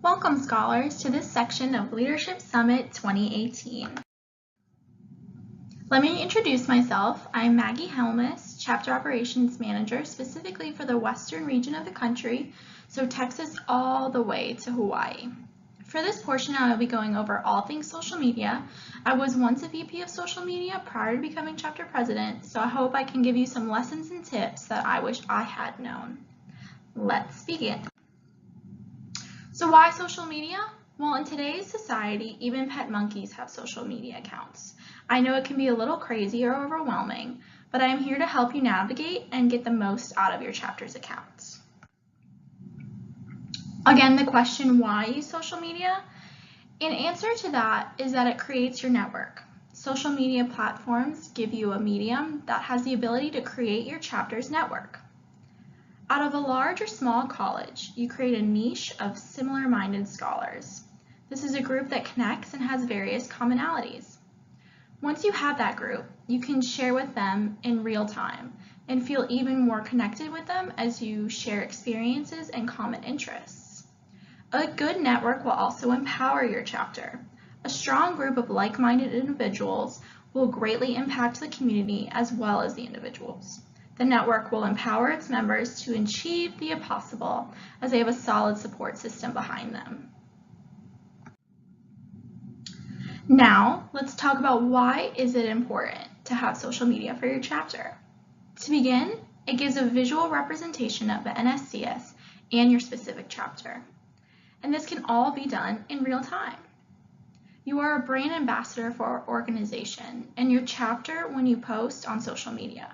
Welcome, scholars, to this section of Leadership Summit 2018. Let me introduce myself. I'm Maggie Helmus, Chapter Operations Manager, specifically for the western region of the country, so Texas all the way to Hawaii. For this portion, I will be going over all things social media. I was once a VP of social media prior to becoming chapter president, so I hope I can give you some lessons and tips that I wish I had known. Let's begin. So why social media? Well, in today's society, even pet monkeys have social media accounts. I know it can be a little crazy or overwhelming, but I am here to help you navigate and get the most out of your chapter's accounts. Again, the question, why use social media? An answer to that is that it creates your network. Social media platforms give you a medium that has the ability to create your chapter's network. Out of a large or small college, you create a niche of similar-minded scholars. This is a group that connects and has various commonalities. Once you have that group, you can share with them in real time and feel even more connected with them as you share experiences and common interests. A good network will also empower your chapter. A strong group of like-minded individuals will greatly impact the community as well as the individuals. The network will empower its members to achieve the impossible as they have a solid support system behind them. Now, let's talk about why is it important to have social media for your chapter. To begin, it gives a visual representation of the NSCS and your specific chapter. And this can all be done in real time. You are a brand ambassador for our organization and your chapter when you post on social media.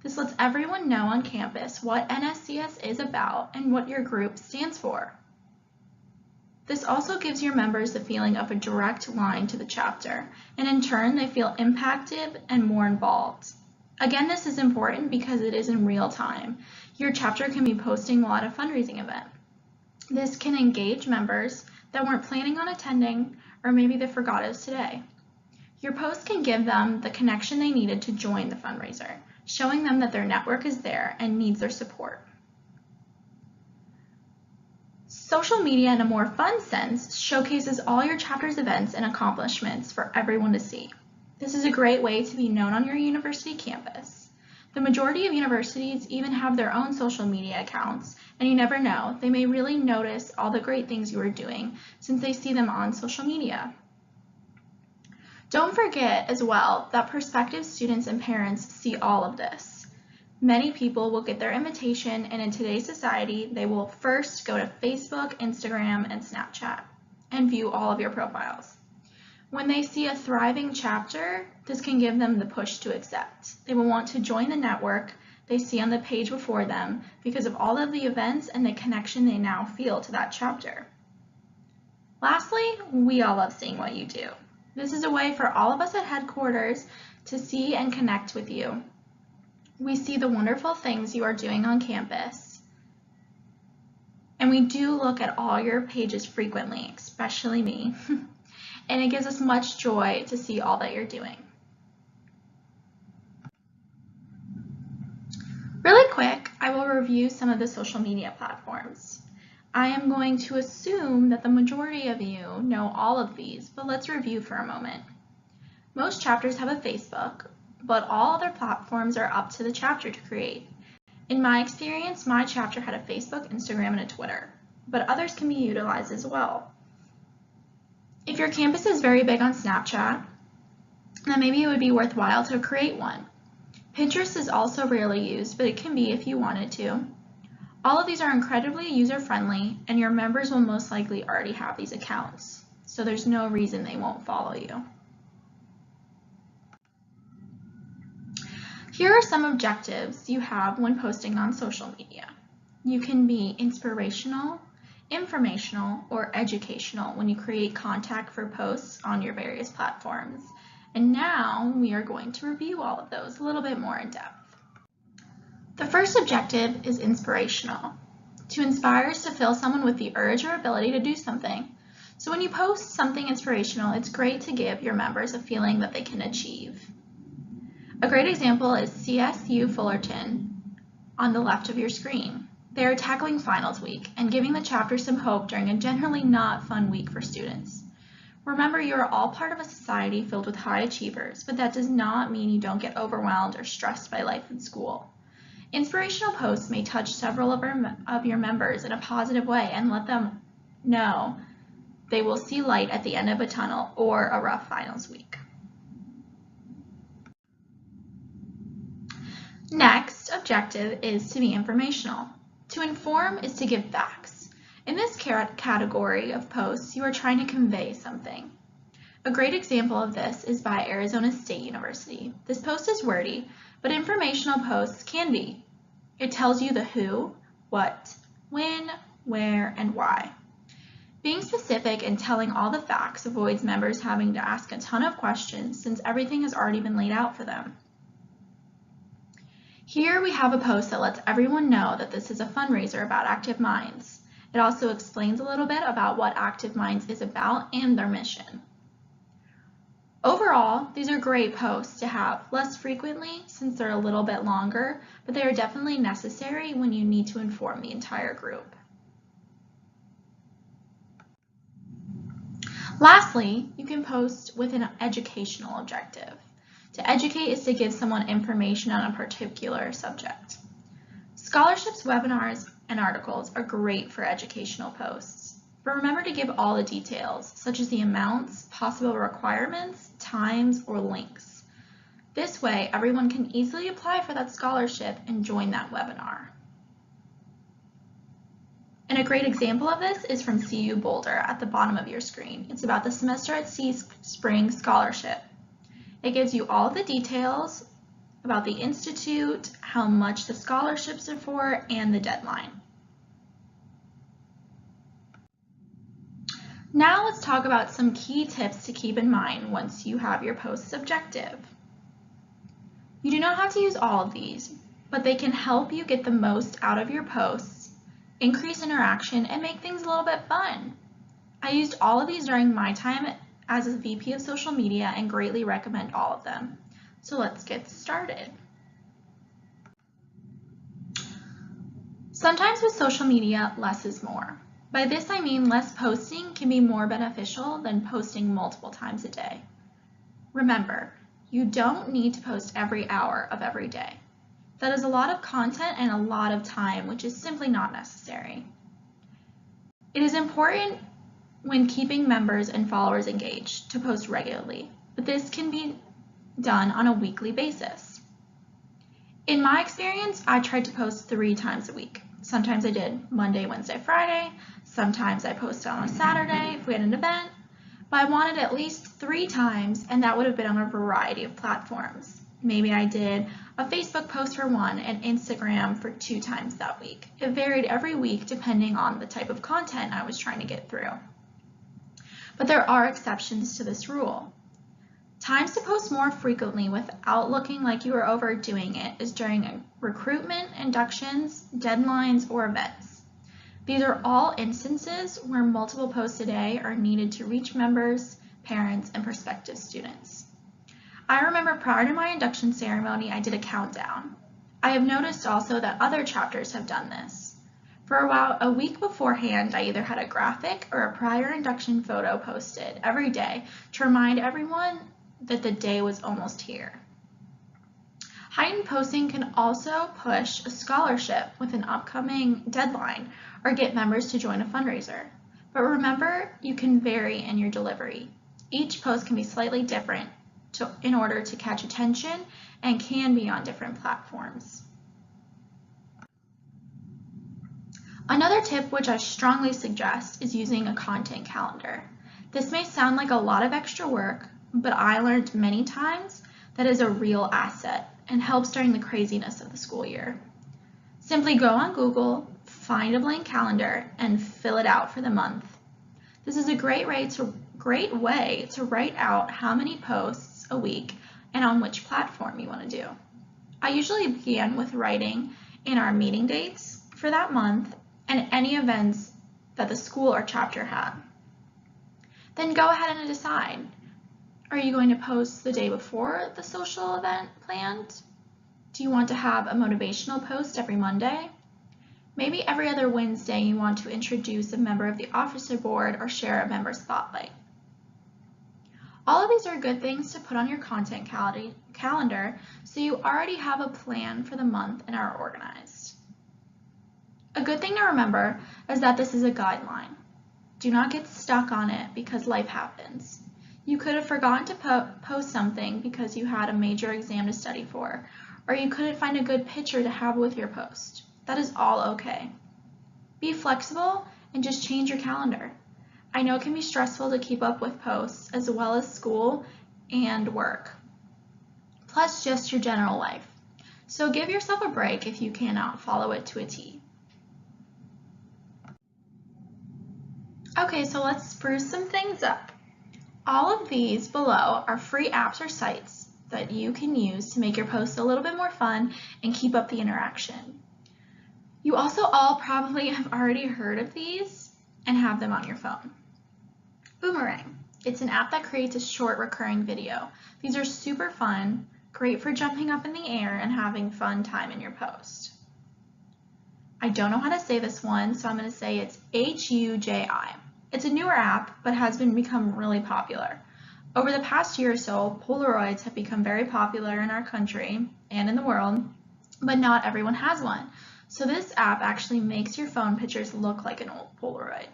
This lets everyone know on campus what NSCS is about and what your group stands for. This also gives your members the feeling of a direct line to the chapter, and in turn they feel impacted and more involved. Again, this is important because it is in real time. Your chapter can be posting while at a fundraising event. This can engage members that weren't planning on attending, or maybe they forgot us today. Your post can give them the connection they needed to join the fundraiser, showing them that their network is there and needs their support. Social media in a more fun sense showcases all your chapter's events and accomplishments for everyone to see. This is a great way to be known on your university campus. The majority of universities even have their own social media accounts, and you never know, they may really notice all the great things you are doing since they see them on social media. Don't forget as well that prospective students and parents see all of this. Many people will get their invitation, and in today's society, they will first go to Facebook, Instagram, and Snapchat and view all of your profiles. When they see a thriving chapter, this can give them the push to accept. They will want to join the network they see on the page before them because of all of the events and the connection they now feel to that chapter. Lastly, we all love seeing what you do. This is a way for all of us at headquarters to see and connect with you. We see the wonderful things you are doing on campus, and we do look at all your pages frequently, especially me, and it gives us much joy to see all that you're doing. Really quick, I will review some of the social media platforms. I am going to assume that the majority of you know all of these, but let's review for a moment. Most chapters have a Facebook, but all other platforms are up to the chapter to create. In my experience, my chapter had a Facebook, Instagram, and a Twitter, but others can be utilized as well. If your campus is very big on Snapchat, then maybe it would be worthwhile to create one. Pinterest is also rarely used, but it can be if you wanted to. All of these are incredibly user-friendly, and your members will most likely already have these accounts, so there's no reason they won't follow you. Here are some objectives you have when posting on social media. You can be inspirational, informational, or educational when you create content for posts on your various platforms. And now we are going to review all of those a little bit more in depth. The first objective is inspirational. To inspire is to fill someone with the urge or ability to do something. So when you post something inspirational, it's great to give your members a feeling that they can achieve. A great example is CSU Fullerton on the left of your screen. They are tackling finals week and giving the chapter some hope during a generally not fun week for students. Remember, you are all part of a society filled with high achievers, but that does not mean you don't get overwhelmed or stressed by life in school. Inspirational posts may touch several of your members in a positive way and let them know they will see light at the end of a tunnel or a rough finals week. Next objective is to be informational. To inform is to give facts. In this category of posts, you are trying to convey something. A great example of this is by Arizona State University. This post is wordy, but informational posts can be. It tells you the who, what, when, where, and why. Being specific and telling all the facts avoids members having to ask a ton of questions since everything has already been laid out for them. Here we have a post that lets everyone know that this is a fundraiser about Active Minds. It also explains a little bit about what Active Minds is about and their mission. Overall, these are great posts to have less frequently since they're a little bit longer, but they are definitely necessary when you need to inform the entire group. Lastly, you can post with an educational objective. To educate is to give someone information on a particular subject. Scholarships, webinars, and articles are great for educational posts, but remember to give all the details, such as the amounts, possible requirements, times, or links. This way, everyone can easily apply for that scholarship and join that webinar. And a great example of this is from CU Boulder at the bottom of your screen. It's about the Semester at Sea Spring Scholarship. It gives you all the details about the institute, how much the scholarships are for, and the deadline. Now let's talk about some key tips to keep in mind once you have your post's objective. You do not have to use all of these, but they can help you get the most out of your posts, increase interaction, and make things a little bit fun. I used all of these during my time as a VP of social media and greatly recommend all of them. So let's get started. Sometimes with social media, less is more. By this I mean less posting can be more beneficial than posting multiple times a day. Remember, you don't need to post every hour of every day. That is a lot of content and a lot of time, which is simply not necessary. It is important when keeping members and followers engaged to post regularly, but this can be done on a weekly basis. In my experience, I tried to post 3 times a week. Sometimes I did Monday, Wednesday, Friday. Sometimes I posted on a Saturday if we had an event, but I wanted at least 3 times, and that would have been on a variety of platforms. Maybe I did a Facebook post for 1 and Instagram for 2 times that week. It varied every week depending on the type of content I was trying to get through. But there are exceptions to this rule. Times to post more frequently without looking like you are overdoing it is during recruitment, inductions, deadlines, or events. These are all instances where multiple posts a day are needed to reach members, parents, and prospective students. I remember prior to my induction ceremony, I did a countdown. I have noticed also that other chapters have done this. For about a week beforehand, I either had a graphic or a prior induction photo posted every day to remind everyone that the day was almost here. Heightened posting can also push a scholarship with an upcoming deadline or get members to join a fundraiser. But remember, you can vary in your delivery. Each post can be slightly different in order to catch attention and can be on different platforms. Another tip which I strongly suggest is using a content calendar. This may sound like a lot of extra work, but I learned many times that is a real asset and helps during the craziness of the school year. Simply go on Google, find a blank calendar, and fill it out for the month. This is a great way to write out how many posts a week and on which platform you want to do. I usually begin with writing in our meeting dates for that month and any events that the school or chapter had. Then go ahead and decide. Are you going to post the day before the social event planned? Do you want to have a motivational post every Monday? Maybe every other Wednesday you want to introduce a member of the officer board or share a member spotlight. All of these are good things to put on your content calendar so you already have a plan for the month and are organized. A good thing to remember is that this is a guideline. Do not get stuck on it because life happens. You could have forgotten to post something because you had a major exam to study for, or you couldn't find a good picture to have with your post. That is all okay. Be flexible and just change your calendar. I know it can be stressful to keep up with posts as well as school and work, plus just your general life. So give yourself a break if you cannot follow it to a T. Okay, so let's spruce some things up. All of these below are free apps or sites that you can use to make your posts a little bit more fun and keep up the interaction. You also all probably have already heard of these and have them on your phone. Boomerang. It's an app that creates a short recurring video. These are super fun, great for jumping up in the air and having fun time in your post. I don't know how to say this one, so I'm going to say it's HUJI. It's a newer app, but has become really popular. Over the past year or so, Polaroids have become very popular in our country and in the world, but not everyone has one. So this app actually makes your phone pictures look like an old Polaroid.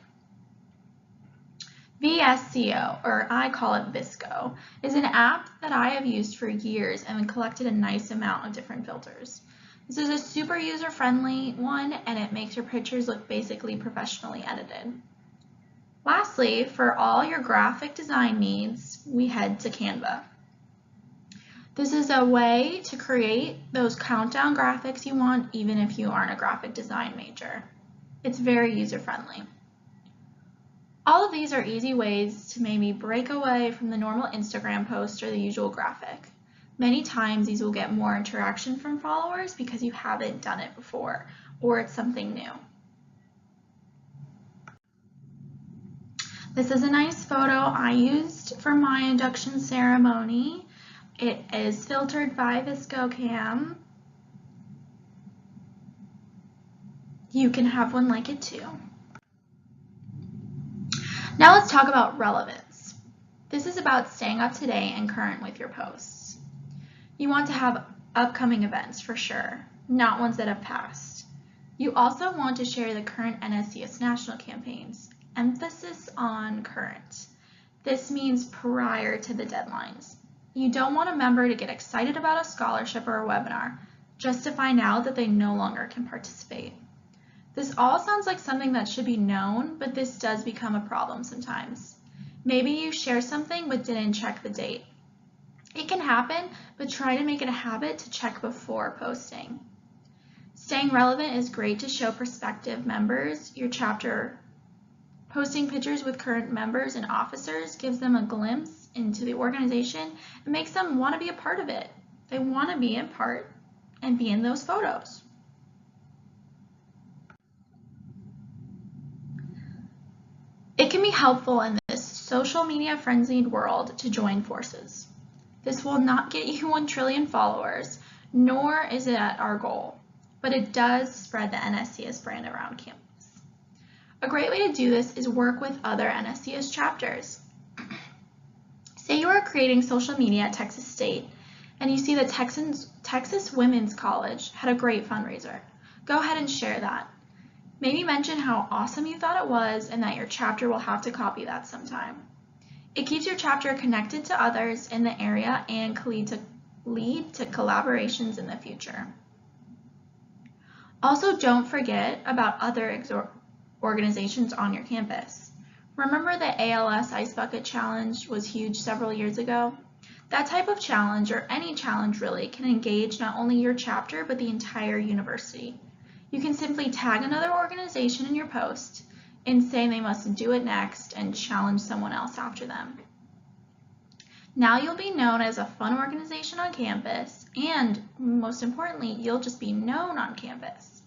VSCO, or I call it Visco, is an app that I have used for years and collected a nice amount of different filters. This is a super user-friendly one, and it makes your pictures look basically professionally edited. Lastly, for all your graphic design needs, we head to Canva. This is a way to create those countdown graphics you want even if you aren't a graphic design major. It's very user-friendly. All of these are easy ways to maybe break away from the normal Instagram post or the usual graphic. Many times these will get more interaction from followers because you haven't done it before or it's something new. This is a nice photo I used for my induction ceremony. It is filtered by ViscoCam. You can have one like it too. Now let's talk about relevance. This is about staying up to date and current with your posts. You want to have upcoming events for sure, not ones that have passed. You also want to share the current NSCS national campaigns. Emphasis on current. This means prior to the deadlines. You don't want a member to get excited about a scholarship or a webinar just to find out that they no longer can participate. This all sounds like something that should be known, but this does become a problem sometimes. Maybe you share something but didn't check the date. It can happen, but try to make it a habit to check before posting. Staying relevant is great to show prospective members your chapter. Posting pictures with current members and officers gives them a glimpse into the organization and makes them want to be a part of it. They want to be a part and be in those photos. It can be helpful in this social media frenzied world to join forces. This will not get you 1 trillion followers, nor is it our goal, but it does spread the NSCS brand around campus. A great way to do this is work with other NSCS chapters. Say you are creating social media at Texas State and you see that Texas Women's College had a great fundraiser. Go ahead and share that. Maybe mention how awesome you thought it was and that your chapter will have to copy that sometime. It keeps your chapter connected to others in the area and can lead to collaborations in the future. Also, don't forget about other organizations on your campus. Remember the ALS Ice Bucket Challenge was huge several years ago? That type of challenge, or any challenge really, can engage not only your chapter but the entire university. You can simply tag another organization in your post and say they must do it next and challenge someone else after them. Now you'll be known as a fun organization on campus, and most importantly, you'll just be known on campus.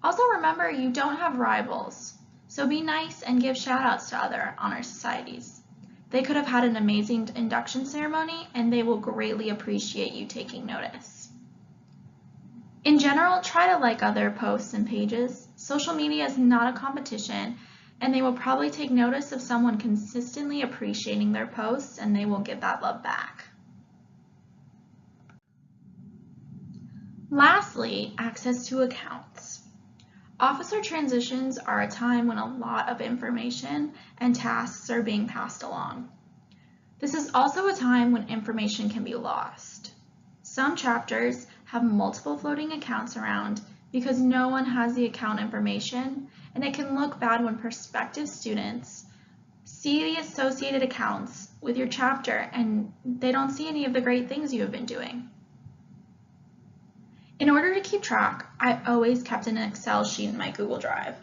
Also remember, you don't have rivals, so be nice and give shout outs to other honor societies. They could have had an amazing induction ceremony and they will greatly appreciate you taking notice. In general, try to like other posts and pages. Social media is not a competition, and they will probably take notice of someone consistently appreciating their posts, and they will give that love back. Lastly, access to accounts. Officer transitions are a time when a lot of information and tasks are being passed along. This is also a time when information can be lost. Some chapters have multiple floating accounts around because no one has the account information, and it can look bad when prospective students see the associated accounts with your chapter and they don't see any of the great things you have been doing. In order to keep track, I always kept an Excel sheet in my Google Drive.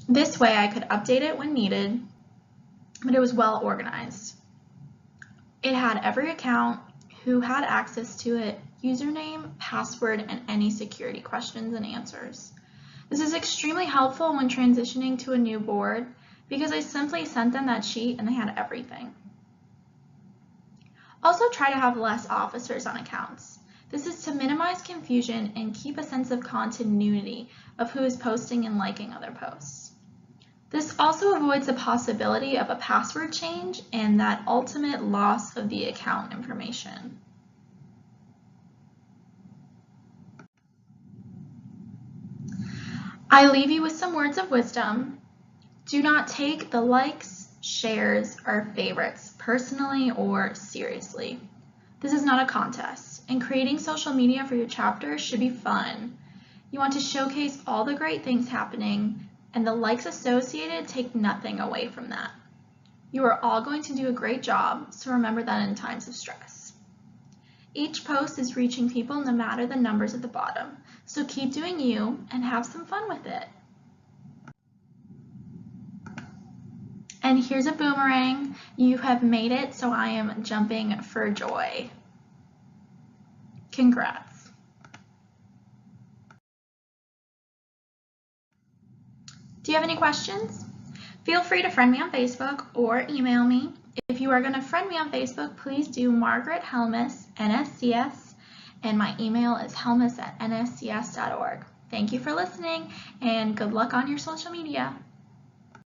This way I could update it when needed, but it was well organized. It had every account, who had access to it, username, password, and any security questions and answers. This is extremely helpful when transitioning to a new board because I simply sent them that sheet and they had everything. Also try to have less officers on accounts. This is to minimize confusion and keep a sense of continuity of who is posting and liking other posts. This also avoids the possibility of a password change and that ultimate loss of the account information. I leave you with some words of wisdom. Do not take the likes, shares, or favorites personally or seriously. This is not a contest, and creating social media for your chapter should be fun. You want to showcase all the great things happening, and the likes associated take nothing away from that. You are all going to do a great job, so remember that in times of stress. Each post is reaching people no matter the numbers at the bottom, so keep doing you and have some fun with it. And here's a boomerang. You have made it, so I am jumping for joy. Congrats. Do you have any questions? Feel free to friend me on Facebook or email me. If you are going to friend me on Facebook, please do Margaret Helmus, NSCS, and my email is helmus@nscs.org. Thank you for listening, and good luck on your social media.